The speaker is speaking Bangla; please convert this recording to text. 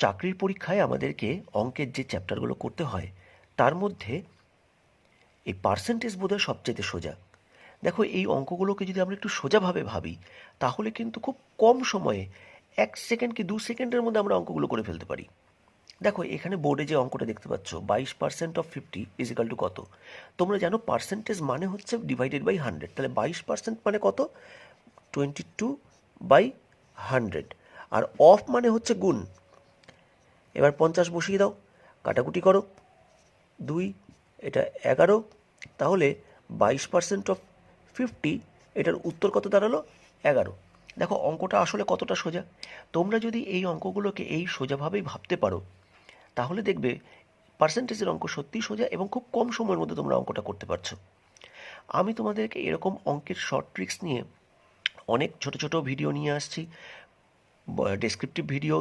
চাকরির পরীক্ষায় আমাদেরকে অঙ্কের যে চ্যাপ্টারগুলো করতে হয় তার মধ্যে এই পার্সেন্টেজ বোধহয় সবচেয়ে সোজা। দেখো, এই অঙ্কগুলোকে যদি আমরা একটু সোজাভাবে ভাবি তাহলে কিন্তু খুব কম সময়ে 1 সেকেন্ড কি 2 সেকেন্ডের মধ্যে আমরা অঙ্কগুলো করে ফেলতে পারি। দেখো, এখানে বোর্ডে যে অঙ্কটা দেখতে পাচ্ছ, 22% অফ 50 ইজিক্যাল টু কত? তোমরা জানো পার্সেন্টেজ মানে হচ্ছে ডিভাইডেড বাই 100। তাহলে 22% মানে কত? 22/100। আর অফ মানে হচ্ছে গুণ। এবার 50 বসিয়ে দাও, কাটাকুটি করো, 2, এটা 11। তাহলে 22% অফ 50, এটার উত্তর কত দাঁড়ালো? 11। দেখো অঙ্কটা আসলে কতটা সোজা। তোমরা যদি এই অঙ্কগুলোকে এই সোজাভাবেই ভাবতে পারো তাহলে দেখবে পার্সেন্টেজের অঙ্ক সত্যিই সোজা এবং খুব কম সময়ের মধ্যে তোমরা অঙ্কটা করতে পারছো। আমি তোমাদেরকে এরকম অঙ্কের শর্ট ট্রিক্স নিয়ে অনেক ছোট ছোট ভিডিও নিয়ে আসছি, ডেসক্রিপটিভ ভিডিও